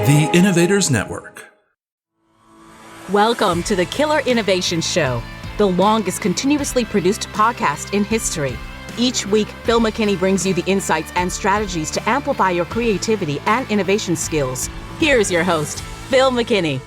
The Innovators Network. Welcome to the Killer Innovation Show, the longest continuously produced podcast in history. Each week, Phil McKinney brings you the insights and strategies to amplify your creativity and innovation skills. Here's your host, Phil McKinney.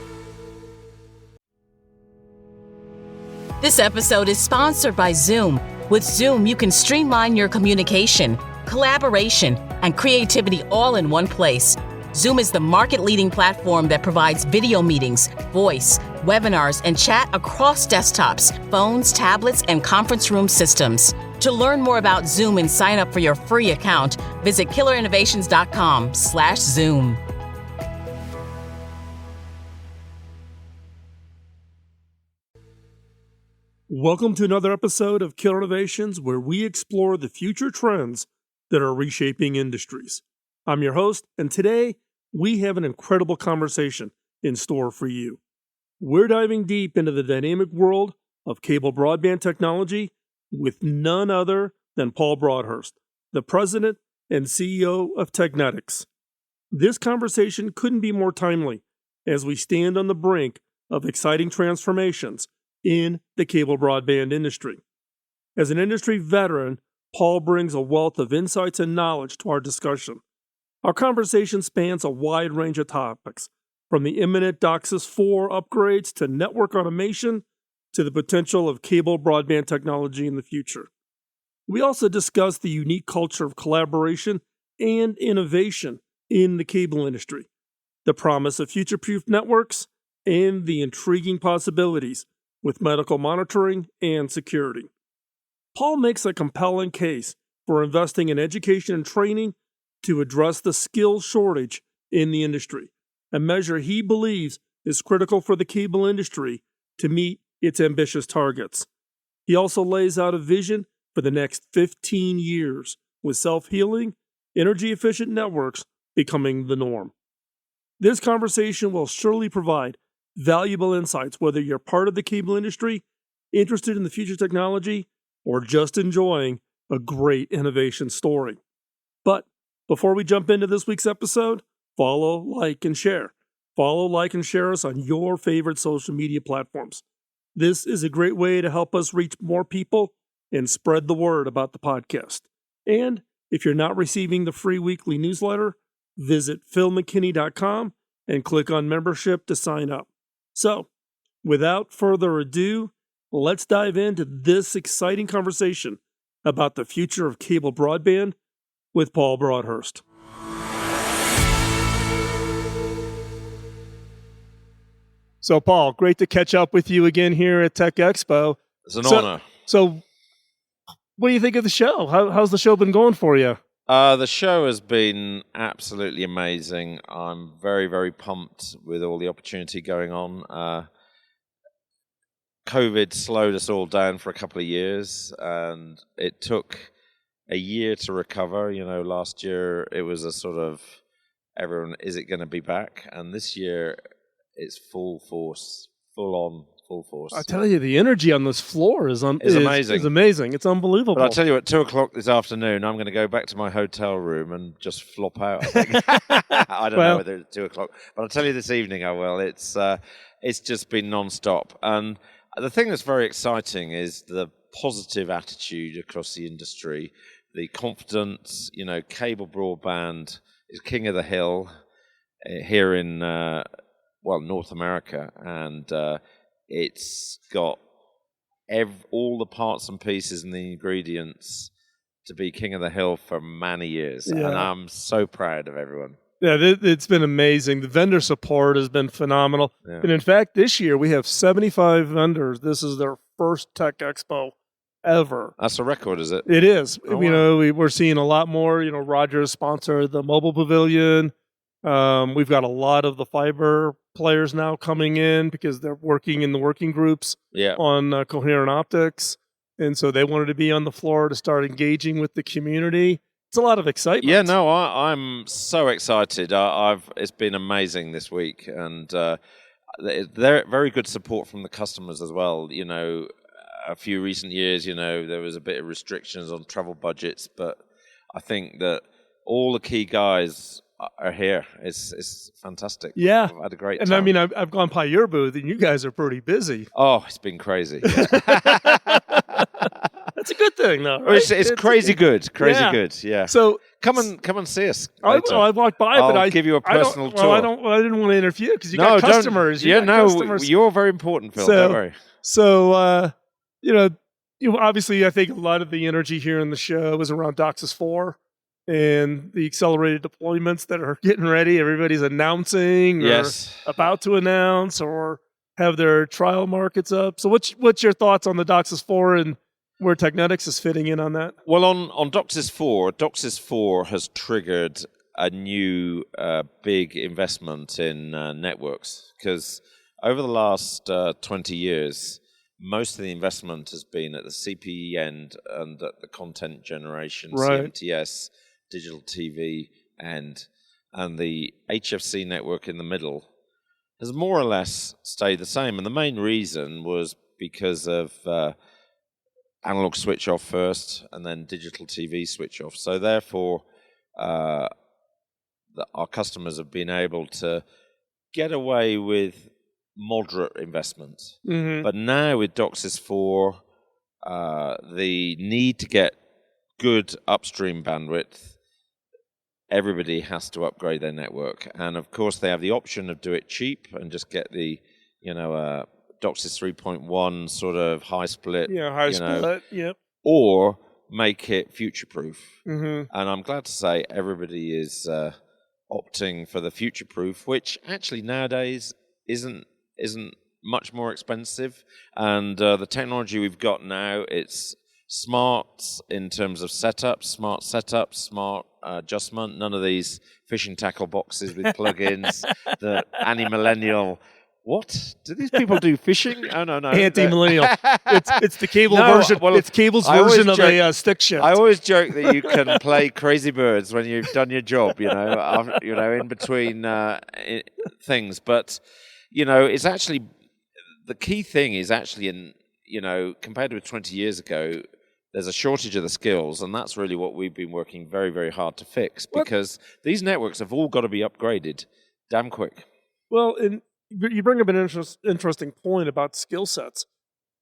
This episode is sponsored by Zoom. With Zoom, you can streamline your communication, collaboration, and creativity all in one place. Zoom is the market-leading platform that provides video meetings, voice, webinars, and chat across desktops, phones, tablets, and conference room systems. To learn more about Zoom and sign up for your free account, visit killerinnovations.com/Zoom. Welcome to another episode of Killer Innovations, where we explore the future trends that are reshaping industries. I'm your host, and today we have an incredible conversation in store for you. We're diving deep into the dynamic world of cable broadband technology with none other than Paul Broadhurst, the president and CEO of Technetics. This conversation couldn't be more timely as we stand on the brink of exciting transformations in the cable broadband industry. As an industry veteran, Paul brings a wealth of insights and knowledge to our discussion. Our conversation spans a wide range of topics, from the imminent DOCSIS 4 upgrades to network automation to the potential of cable broadband technology in the future. We also discuss the unique culture of collaboration and innovation in the cable industry, the promise of future-proof networks, and the intriguing possibilities with medical monitoring and security. Paul makes a compelling case for investing in education and training to address the skills shortage in the industry, a measure he believes is critical for the cable industry to meet its ambitious targets. He also lays out a vision for the next 15 years, with self-healing, energy-efficient networks becoming the norm. This conversation will surely provide valuable insights, whether you're part of the cable industry, interested in the future technology, or just enjoying a great innovation story. But before we jump into this week's episode, follow, like, and share. Follow, like, and share us on your favorite social media platforms. This is a great way to help us reach more people and spread the word about the podcast. And if you're not receiving the free weekly newsletter, visit philmckinney.com and click on membership to sign up. So, without further ado, let's dive into this exciting conversation about the future of cable broadband with Paul Broadhurst. So, Paul, great to catch up with you again here at Tech Expo. It's an honor. So, what do you think of the show? How's the show been going for you? The show has been absolutely amazing. I'm very, very pumped with all the opportunity going on. COVID slowed us all down for a couple of years, and it took a year to recover. You know, last year it was a sort of, everyone, is it going to be back? And this year it's full force, full on, full force. I tell you, the energy on this floor is amazing. It's amazing. It's unbelievable. But I tell you, at 2:00 this afternoon, I'm going to go back to my hotel room and just flop out. I think. I don't know whether it's 2:00, but I'll tell you this evening I will. It's just been non-stop. And the thing that's very exciting is the positive attitude across the industry, the confidence. You know, cable broadband is king of the hill here in North America, and it's got all the parts and pieces and the ingredients to be king of the hill for many years. Yeah. And I'm so proud of everyone. Yeah, it's been amazing. The vendor support has been phenomenal. Yeah. And in fact, this year we have 75 vendors. This is their first Tech Expo ever. That's a record, is it? It is. Oh, you know, we're seeing a lot more. You know, Rogers sponsored the mobile pavilion. We've got a lot of the fiber players now coming in because they're working in the working groups on coherent optics. And so they wanted to be on the floor to start engaging with the community. It's a lot of excitement. Yeah, no, I'm so excited. It's been amazing this week, and they're very good support from the customers as well. You know, a few recent years, you know, there was a bit of restrictions on travel budgets, but I think that all the key guys are here. It's fantastic. Yeah. I've had a great And time. I mean, I've gone by your booth, and you guys are pretty busy. Oh, it's been crazy. That's a good thing, though, Well, right? it's crazy good. Crazy Yeah. good, yeah. So Come and see us I later. will. I walked by, but I'll give you a personal tour. Well, I didn't want to interview because you got customers. You got customers. You're very important, Phil. Don't worry. So, obviously, I think a lot of the energy here in the show was around DOCSIS 4 and the accelerated deployments that are getting ready. Everybody's announcing or about to announce or have their trial markets up. So what's your thoughts on the DOCSIS 4 and where Technetics is fitting in on that? Well, on DOCSIS 4 has triggered a new big investment in networks, because over the last 20 years, most of the investment has been at the CPE end and at the content generation, CMTS, digital TV end, and the HFC network in the middle has more or less stayed the same. And the main reason was because of analog switch off first and then digital TV switch off. So therefore, our customers have been able to get away with moderate investment. Mm-hmm. But now with DOCSIS 4, the need to get good upstream bandwidth, everybody has to upgrade their network. And of course, they have the option of do it cheap and just get the, DOCSIS 3.1 sort of high split. Yeah, high split, yep. Or make it future-proof. Mm-hmm. And I'm glad to say everybody is opting for the future-proof, which actually nowadays isn't much more expensive. And the technology we've got now, it's smart in terms of setup, smart adjustment. None of these fishing tackle boxes with plugins, the anti-millennial. What? Do these people do fishing? Oh, no. Anti-millennial. It's the cable version. Well, it's cable's version of a stick shift. I always joke that you can play Crazy Birds when you've done your job, in between things. But, it's actually, the key thing is actually compared with 20 years ago, there's a shortage of the skills, and that's really what we've been working very, very hard to fix, because these networks have all got to be upgraded damn quick. Well, you bring up an interesting point about skill sets,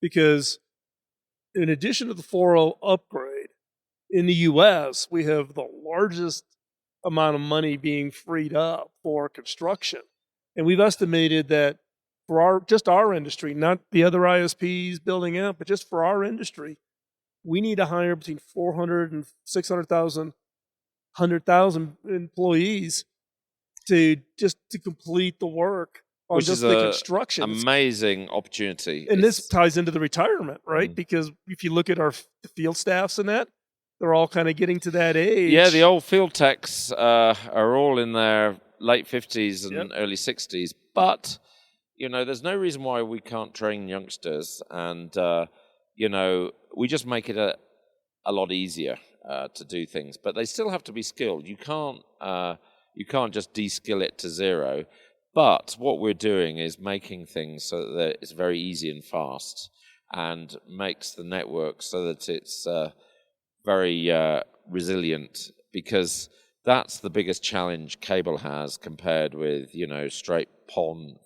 because in addition to the 4.0 upgrade, in the U.S., we have the largest amount of money being freed up for construction. And we've estimated that for our industry, not the other ISPs building out, but just for our industry, we need to hire between 400 and 600,000, 100,000 employees to complete the work on which just is the construction. Amazing opportunity. And this ties into the retirement, right? Because if you look at our field staffs and that, they're all kind of getting to that age. Yeah, the old field techs are all in their late 50s and early 60s. But, there's no reason why we can't train youngsters. And, we just make it a lot easier to do things. But they still have to be skilled. You can't just de-skill it to zero. But what we're doing is making things so that it's very easy and fast, and makes the network so that it's very resilient, because that's the biggest challenge cable has compared with, straight PON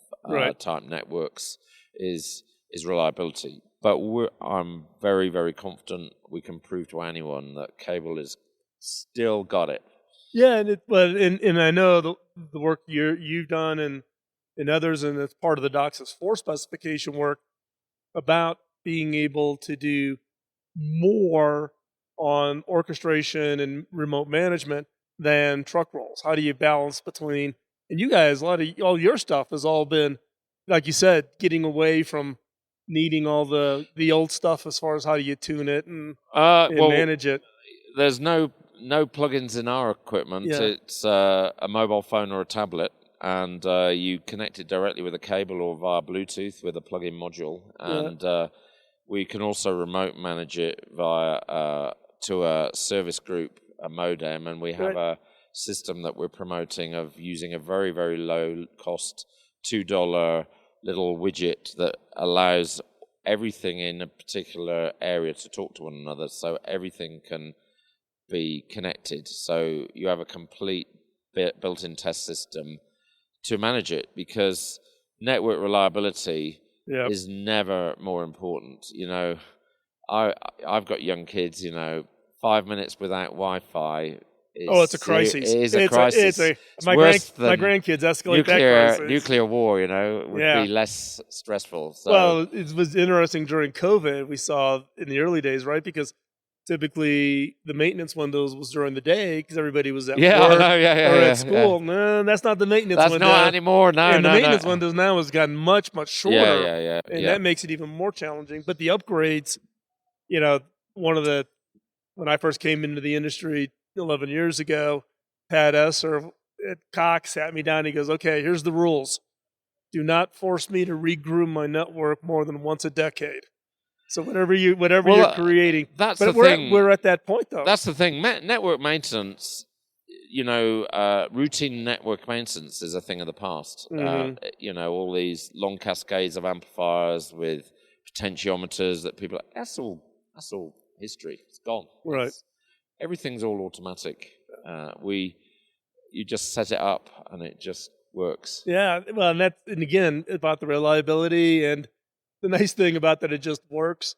type networks is reliability. But I'm very, very confident we can prove to anyone that cable is still got it. Yeah, and I know the work you've done and others, and it's part of the DOCSIS 4 specification work about being able to do more on orchestration and remote management than truck rolls. How do you balance between? And you guys, all your stuff has all been, like you said, getting away from needing all the old stuff as far as how do you tune it and manage it. There's no plugins in our equipment. Yeah. It's a mobile phone or a tablet, and you connect it directly with a cable or via Bluetooth with a plug-in module. And we can also remote manage it via to a service group, a modem, and we have a system that we're promoting of using a very, very low-cost $2 little widget that allows everything in a particular area to talk to one another, so everything can be connected. So you have a complete built-in test system to manage it, because network reliability is never more important. I've got young kids. 5 minutes without Wi-Fi. It's a crisis. It is a crisis. My grandkids escalate that crisis. Nuclear war, would be less stressful. So. Well, it was interesting during COVID. We saw in the early days, right? Because typically the maintenance windows was during the day because everybody was at work or at school. No, that's not the maintenance window. That's not anymore. No, and the maintenance windows now has gotten much, much shorter. And that makes it even more challenging. But the upgrades, when I first came into the industry 11 years ago, Pat Esser at Cox sat me down. He goes, "Okay, here's the rules. Do not force me to regroom my network more than once a decade." So whatever you're creating, that's the thing. We're at that point, though. That's the thing. Network maintenance, routine network maintenance is a thing of the past. Mm-hmm. All these long cascades of amplifiers with potentiometers that people. That's all history. It's gone. Right. Everything's all automatic. You just set it up and it just works. Yeah. Well, and again about the reliability, and the nice thing about that, it just works.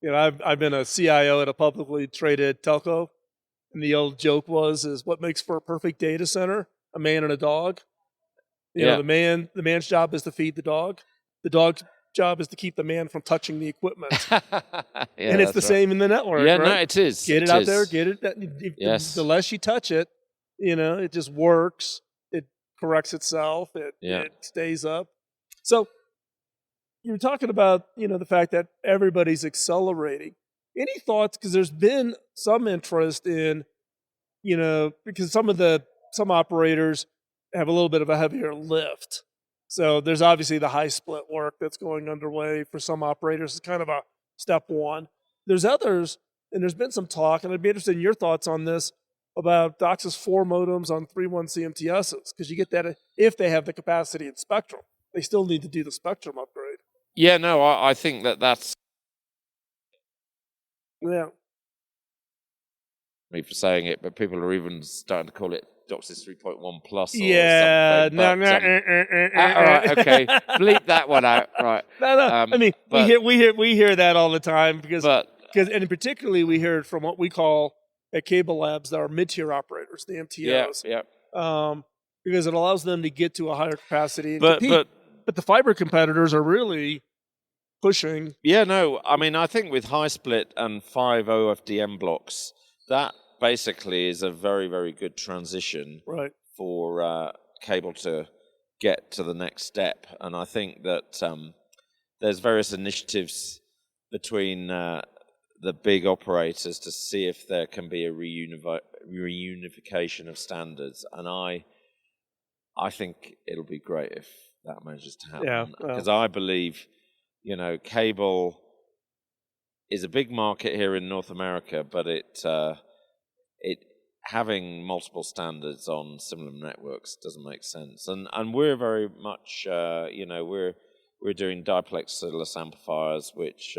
I've been a CIO at a publicly traded telco, and the old joke is what makes for a perfect data center? A man and a dog. The man's job is to feed the dog. The dog's job is to keep the man from touching the equipment. And it's the same in the network. Yeah, right? no, it is. Get it out there. Get it. Yes. The less you touch it, it just works. It corrects itself. It stays up. So you were talking about, the fact that everybody's accelerating. Any thoughts? Because there's been some interest in, because some operators have a little bit of a heavier lift. So there's obviously the high split work that's going underway for some operators. It's kind of a step one. There's others, and there's been some talk, and I'd be interested in your thoughts on this, about DOCSIS 4 modems on 3.1 CMTSs, because you get that if they have the capacity and spectrum. They still need to do the spectrum upgrade. Yeah, no, I think that's... Yeah. Me for saying it, but people are even starting to call it DOCSIS 3.1 plus. Yeah, no. All right, okay, bleep that one out. Right. No. We hear that all the time because and particularly we hear it from what we call at Cable Labs our mid-tier operators, the MTOs. Yeah. Because it allows them to get to a higher capacity and compete. But the fiber competitors are really pushing. Yeah, no. I think with high split and 5 OFDM blocks, that basically is a very, very good transition for cable to get to the next step. And I think that there's various initiatives between the big operators to see if there can be a reunification of standards. And I think it'll be great if that manages to happen. Because I believe, cable is a big market here in North America, but it having multiple standards on similar networks doesn't make sense. And we're very much, we're doing diplexerless amplifiers, which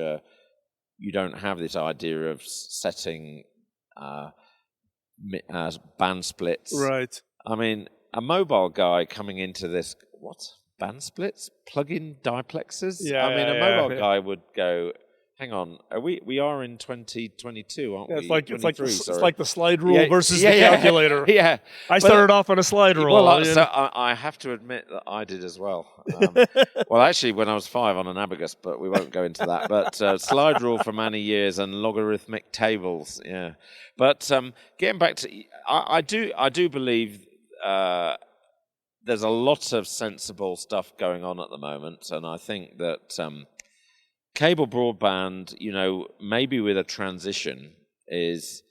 you don't have this idea of setting band splits. Right. A mobile guy coming into this, what? Band splits? Plug-in diplexers? Yeah. A mobile guy would go, hang on, we are in 2022, aren't we? It's like the slide rule versus the calculator. Yeah. I started off on a slide rule. Well, so I have to admit that I did as well. Well, actually, when I was 5 on an abacus, but we won't go into that. But slide rule for many years and logarithmic tables, yeah. But getting back to, I do believe there's a lot of sensible stuff going on at the moment, and I think that cable broadband, maybe with a transition is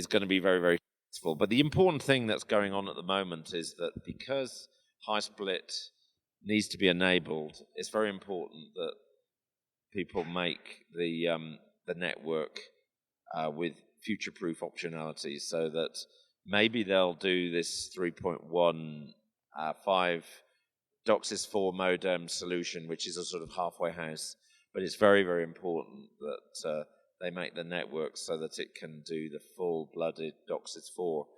going to be very, very useful. But the important thing that's going on at the moment is that because high split needs to be enabled, it's very important that people make the network with future-proof optionalities, so that maybe they'll do this 3.1 5 DOCSIS 4 modem solution, which is a sort of halfway house. But it's very, very important that they make the network so that it can do the full-blooded DOCSIS 4.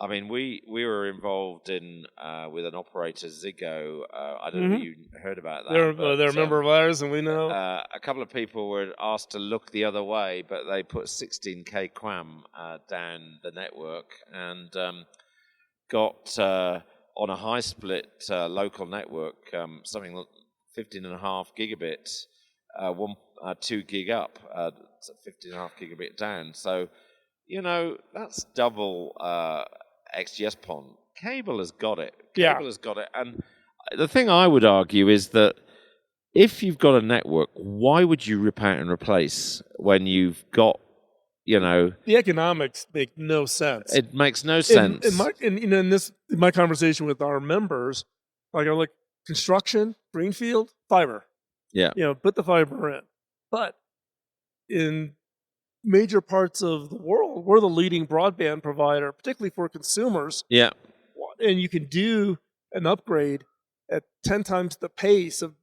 I mean, we were involved in with an operator, Ziggo. I don't know if you heard about that. They're a member of ours, and we know. A couple of people were asked to look the other way, but they put 16K QAM down the network and got on a high split local network something like 15.5 gigabits, 2 gig up, 15.5 gigabit down. So, that's double XGS-PON. Cable has got it. Cable has got it. And the thing I would argue is that if you've got a network, why would you rip out and replace when you've got, The economics make no sense. It makes no sense. In my conversation with our members, I'm like, construction, greenfield, fiber. Yeah. Put the fiber in. But in major parts of the world, we're the leading broadband provider, particularly for consumers. Yeah. And you can do an upgrade at 10 times the pace of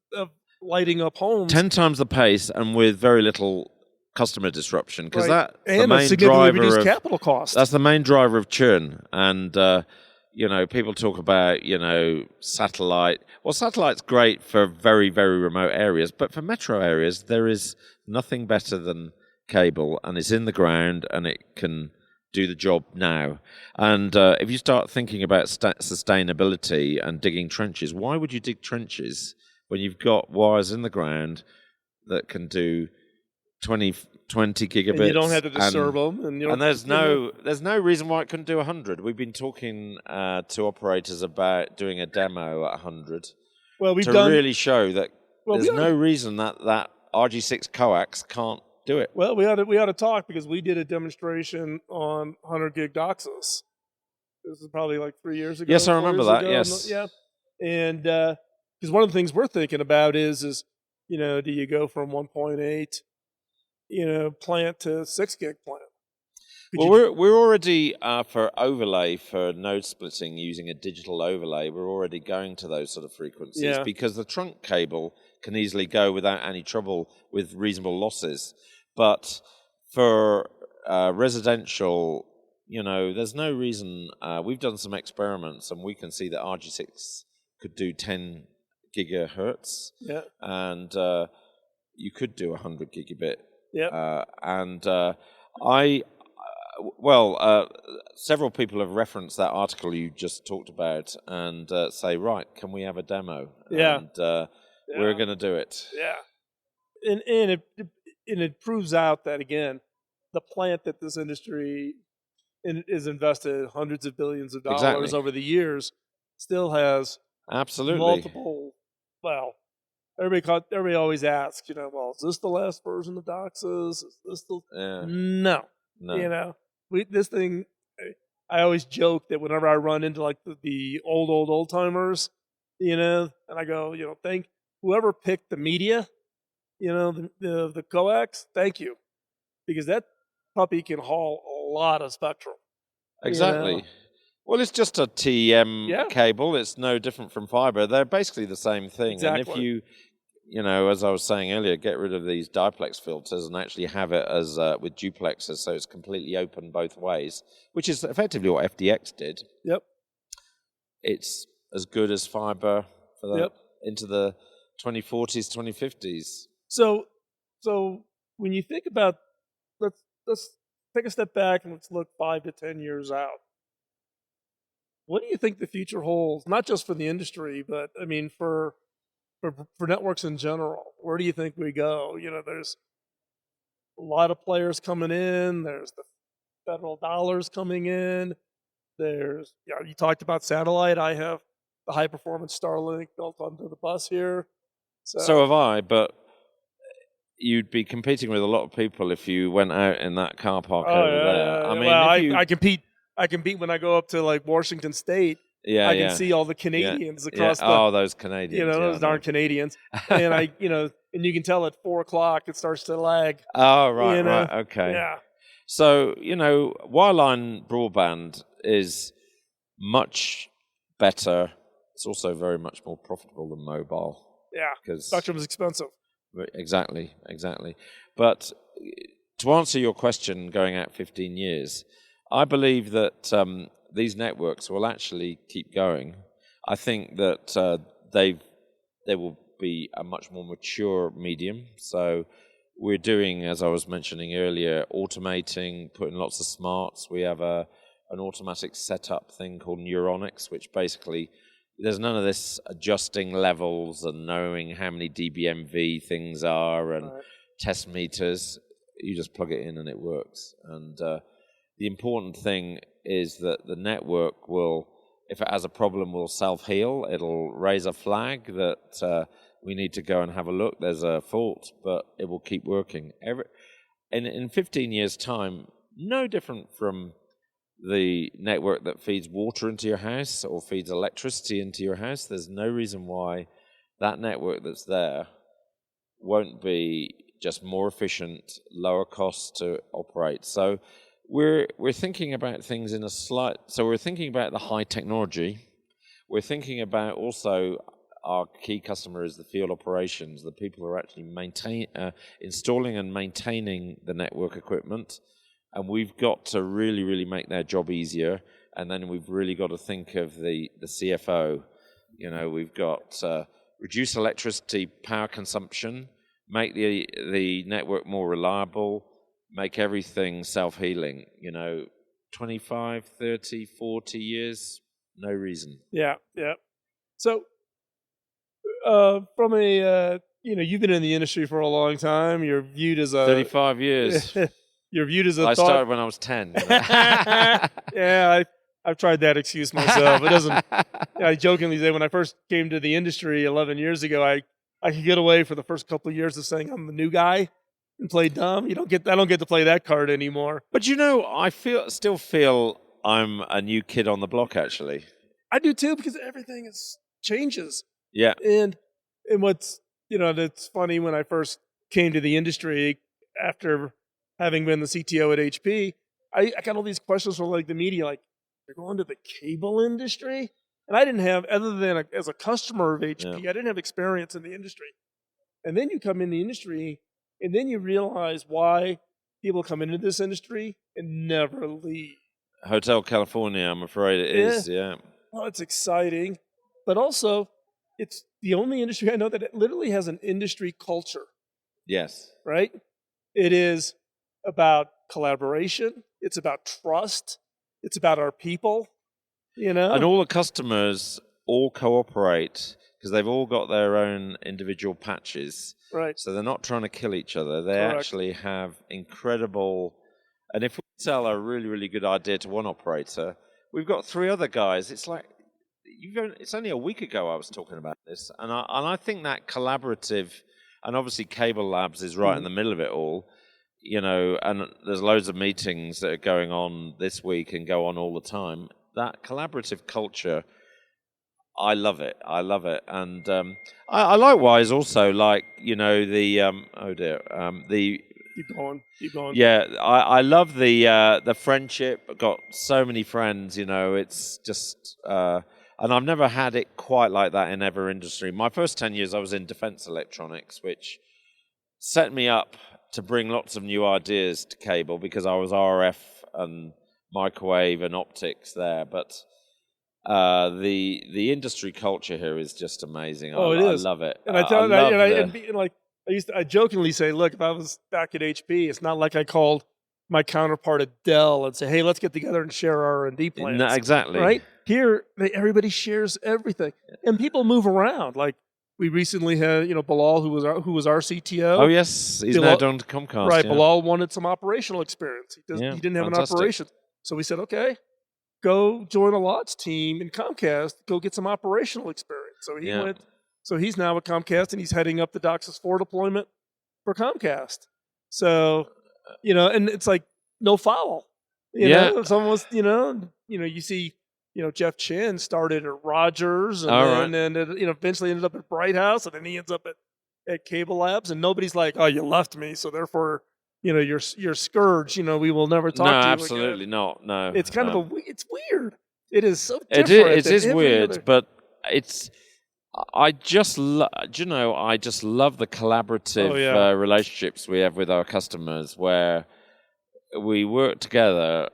lighting up homes. 10 times the pace and with very little customer disruption, because that's and the main significantly driver reduced of capital costs. That's the main driver of churn. And people talk about satellite. Well, satellite's great for very, very remote areas, but for metro areas, there is nothing better than cable, and it's in the ground, and it can do the job now. And if you start thinking about sustainability and digging trenches, why would you dig trenches when you've got wires in the ground that can do 20 gigabits? And you don't have to disturb them. And there's no reason why it couldn't do 100. We've been talking to operators about doing a demo at 100 really show that there's no reason that RG6 coax can't do it. Well, we ought to talk, because we did a demonstration on 100 gig DOCSIS. This is probably like 3 years ago. Yes, I remember that. Ago. Yes. Yeah. And because one of the things we're thinking about is do you go from 1.8 plant to 6 gig plant? We're already for overlay for node splitting using a digital overlay. We're already going to those sort of frequencies because the trunk cable can easily go without any trouble with reasonable losses. But for residential, there's no reason. We've done some experiments, and we can see that RG6 could do 10 gigahertz. Yeah. And you could do 100 gigabit. Yeah. Several people have referenced that article you just talked about and say, right, can we have a demo? Yeah. And we're going to do it. Yeah. And it proves out that, again, the plant that this industry is invested hundreds of billions of dollars over the years still has multiple. Well, everybody always asks, is this the last version of DOCSIS? Is this the No. This thing. I always joke that whenever I run into like the old timers, and I go, thank whoever picked the media, the coax, thank you, because that puppy can haul a lot of spectrum. Exactly. Well, it's just a TM cable. It's no different from fiber. They're basically the same thing. Exactly. And if you, as I was saying earlier, get rid of these diplex filters and actually have it as with duplexers, so it's completely open both ways, which is effectively what FDX did. Yep. It's as good as fiber for into the 2040s, 2050s. So when you think about, let's take a step back and let's look 5 to 10 years out. What do you think the future holds? Not just for the industry, but I mean for networks in general. Where do you think we go? There's a lot of players coming in. There's the federal dollars coming in. There's you talked about satellite. I have the high performance Starlink built onto the bus here. So have I, but you'd be competing with a lot of people if you went out in that car park over there. I mean, I compete. I compete when I go up to like Washington State. I can see all the Canadians across the. Oh, those Canadians. Those darn Canadians. And and you can tell at 4:00 it starts to lag. Oh, right, right, okay. Yeah. So wireline broadband is much better. It's also very much more profitable than mobile. Yeah. Because spectrum is expensive. Exactly. But to answer your question, going out 15 years. I believe that these networks will actually keep going. I think that they will be a much more mature medium. So we're doing, as I was mentioning earlier, automating, putting lots of smarts. We have an automatic setup thing called Neuronics, which basically there's none of this adjusting levels and knowing how many dBmV things are and test meters. You just plug it in and it works. And the important thing is that the network will, if it has a problem, will self-heal. It'll raise a flag that we need to go and have a look. There's a fault, but it will keep working. In 15 years' time, no different from the network that feeds water into your house or feeds electricity into your house. There's no reason why that network that's there won't be just more efficient, lower cost to operate. So we're thinking about things in a slight. So we're thinking about the high technology. We're thinking about also our key customer is the field operations, the people who are actually installing and maintaining the network equipment. And we've got to really, really make their job easier. And then we've really got to think of the CFO. You know, we've got reduce electricity power consumption, make the network more reliable, make everything self-healing. 25, 30, 40 years, no reason. Yeah. So from a, you've been in the industry for a long time. You're viewed as a 35 years. You're viewed as a I started when I was 10. Yeah, I've tried that excuse myself. It doesn't. I jokingly say when I first came to the industry 11 years ago, I could get away for the first couple of years of saying I'm the new guy and play dumb. I don't get to play that card anymore. But I still feel I'm a new kid on the block. Actually, I do too, because everything changes. Yeah. And what's that's funny, when I first came to the industry after having been the CTO at HP, I got all these questions from the media, like, you're going to the cable industry? And I didn't have, other than as a customer of HP, I didn't have experience in the industry. And then you come in the industry, and then you realize why people come into this industry and never leave. Hotel California, I'm afraid it is, yeah. Well, it's exciting, but also it's the only industry I know that it literally has an industry culture. Yes. Right? It is about collaboration. It's about trust. It's about our people, And all the customers all cooperate because they've all got their own individual patches. Right. So they're not trying to kill each other. They Correct. actually have incredible... And if we sell a really, really good idea to one operator, we've got 3 other guys. It's like, it's only a week ago I was talking about this. And I think that collaborative... And obviously Cable Labs is right in the middle of it all. And there's loads of meetings that are going on this week and go on all the time. That collaborative culture, I love it. And I likewise also like, the... Keep going. Yeah, I love the friendship. I've got so many friends, it's just... and I've never had it quite like that in every industry. My first 10 years I was in defense electronics, which set me up to bring lots of new ideas to cable because I was RF and microwave and optics there. But the industry culture here is just amazing. It is. I love it. And I jokingly say, look, if I was back at HP, it's not like I called my counterpart at Dell and say, hey, let's get together and share our R&D plans. No, exactly. Right? Here, everybody shares everything. And people move around. Like, we recently had, Bilal, who was our CTO. Oh, yes. He's now done to Comcast. Right. Yeah. Bilal wanted some operational experience. He didn't have an operation. So we said, okay, go join a lots team in Comcast. Go get some operational experience. So he went. So he's now with Comcast, and he's heading up the DOCSIS 4 deployment for Comcast. So, and it's like no foul. You know, it's almost, you see, Jeff Chin started at Rogers and then eventually ended up at Bright House, and then he ends up at Cable Labs, and nobody's like, oh, you left me, so therefore, you're scourge. We will never talk to you again. No, absolutely not. No. It's kind of it's weird. It is so different. It is weird, but it's... I just love the collaborative relationships we have with our customers, where we work together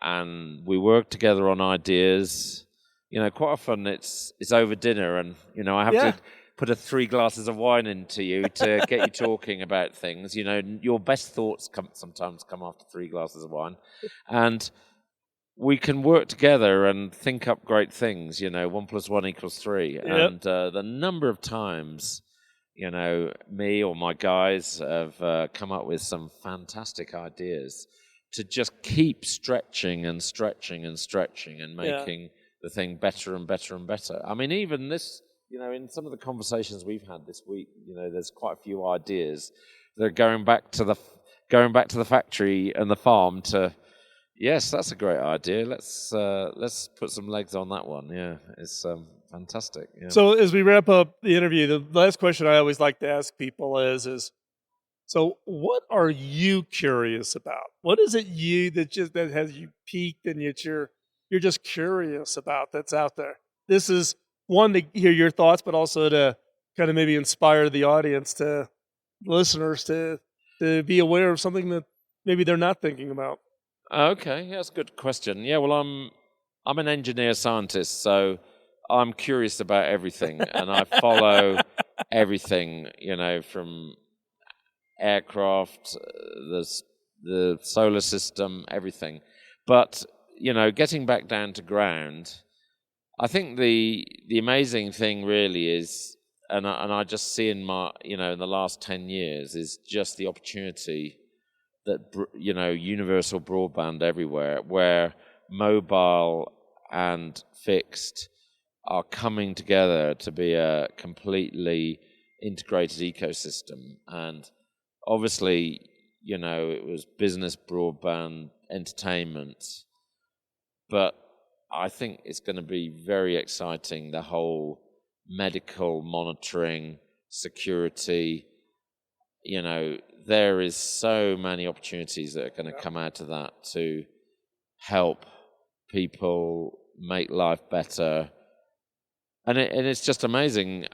and we work together on ideas. Quite often it's over dinner, and I have to put 3 glasses of wine into you to get you talking about things. Your best thoughts sometimes come after 3 glasses of wine, and we can work together and think up great things. 1 + 1 = 3, and the number of times me or my guys have come up with some fantastic ideas to just keep stretching and stretching and stretching and making the thing better and better and better. I mean, even this, in some of the conversations we've had this week, there's quite a few ideas that are going back to the factory and the farm to, yes, that's a great idea. Let's put some legs on that one. Yeah, it's fantastic. Yeah. So as we wrap up the interview, the last question I always like to ask people is so what are you curious about? What is it that has you piqued and yet you're just curious about that's out there? This is one, to hear your thoughts, but also to kind of maybe inspire the audience, to listeners to be aware of something that maybe they're not thinking about. Okay, yeah, that's a good question. Yeah, well, I'm an engineer scientist, so I'm curious about everything, and I follow everything, from aircraft, the solar system, everything. But, getting back down to ground, I think the amazing thing really is, and I just see in my, in the last 10 years, is just the opportunity that, universal broadband everywhere, where mobile and fixed are coming together to be a completely integrated ecosystem. And obviously, it was business broadband, entertainment, but I think it's going to be very exciting, the whole medical monitoring, security. There is so many opportunities that are going to come out of that to help people make life better. And it's just amazing,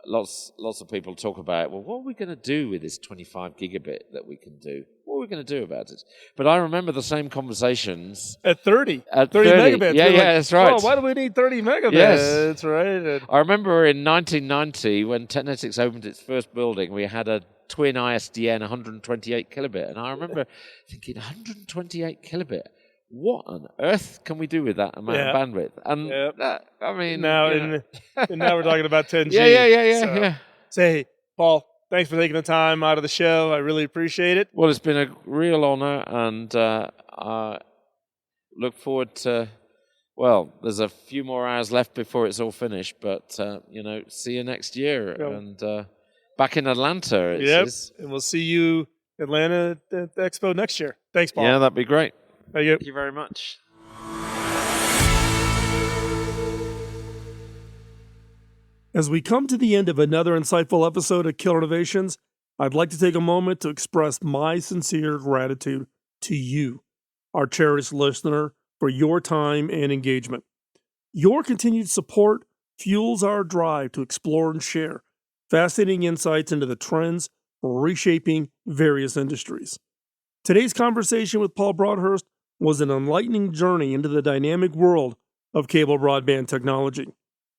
lots of people talk about, well, what are we going to do with this 25 gigabit that we can do? What are we going to do about it? But I remember the same conversations. At 30 megabits. Yeah, that's right. Oh, why do we need 30 megabits? Yes. That's right. I remember in 1990, when Technetics opened its first building, we had a twin ISDN 128 kilobit. And I remember thinking, 128 kilobit? What on earth can we do with that amount of bandwidth? And that, I mean, now and now we're talking about 10G. Yeah. Say, Paul, thanks for taking the time out of the show. I really appreciate it. Well, it's been a real honor, and I look forward to. Well, there's a few more hours left before it's all finished, but see you next year and back in Atlanta. And we'll see you Atlanta at the Expo next year. Thanks, Paul. Yeah, that'd be great. Thank you very much. As we come to the end of another insightful episode of Killer Innovations, I'd like to take a moment to express my sincere gratitude to you, our cherished listener, for your time and engagement. Your continued support fuels our drive to explore and share fascinating insights into the trends reshaping various industries. Today's conversation with Paul Broadhurst was an enlightening journey into the dynamic world of cable broadband technology.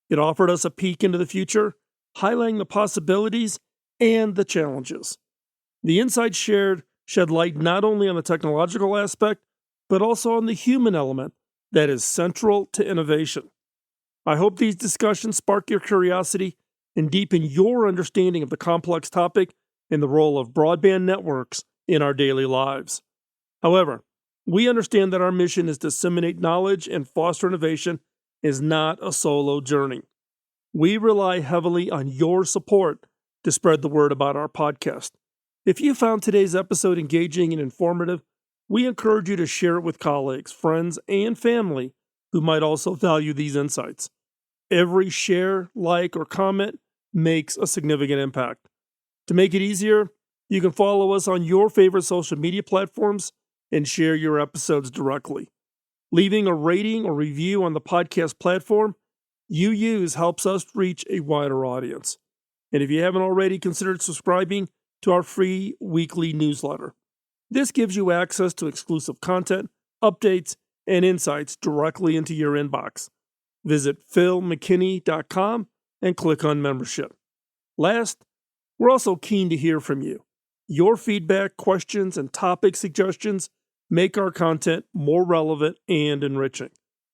It offered us a peek into the future, highlighting the possibilities and the challenges. The insights shared shed light not only on the technological aspect, but also on the human element that is central to innovation. I hope these discussions spark your curiosity and deepen your understanding of the complex topic and the role of broadband networks in our daily lives. However, we understand that our mission is to disseminate knowledge and foster innovation is not a solo journey. We rely heavily on your support to spread the word about our podcast. If you found today's episode engaging and informative, we encourage you to share it with colleagues, friends, and family who might also value these insights. Every share, like, or comment makes a significant impact. To make it easier, you can follow us on your favorite social media platforms and share your episodes directly. Leaving a rating or review on the podcast platform you use helps us reach a wider audience. And if you haven't already considered subscribing to our free weekly newsletter, this gives you access to exclusive content updates, and insights directly into your inbox. Visit philmckinney.com and click on membership. Last, we're also keen to hear from you. Your feedback, questions, and topic suggestions make our content more relevant and enriching.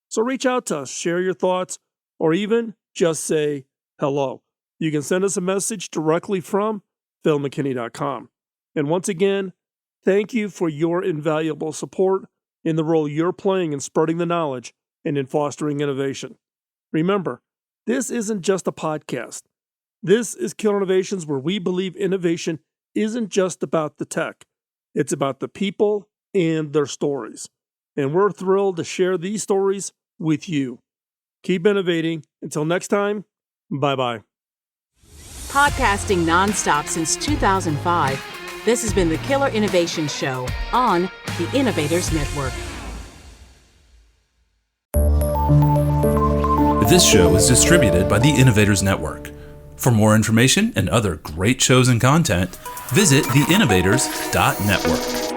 So reach out to us, share your thoughts, or even just say hello. You can send us a message directly from philmckinney.com. And once again, thank you for your invaluable support in the role you're playing in spreading the knowledge and in fostering innovation. Remember, this isn't just a podcast. This is Killer Innovations, where we believe innovation isn't just about the tech. It's about the people and their stories. And we're thrilled to share these stories with you. Keep innovating. Until next time, bye-bye. Podcasting nonstop since 2005, this has been the Killer Innovation Show on the Innovators Network. This show is distributed by the Innovators Network. For more information and other great shows and content, visit theinnovators.network.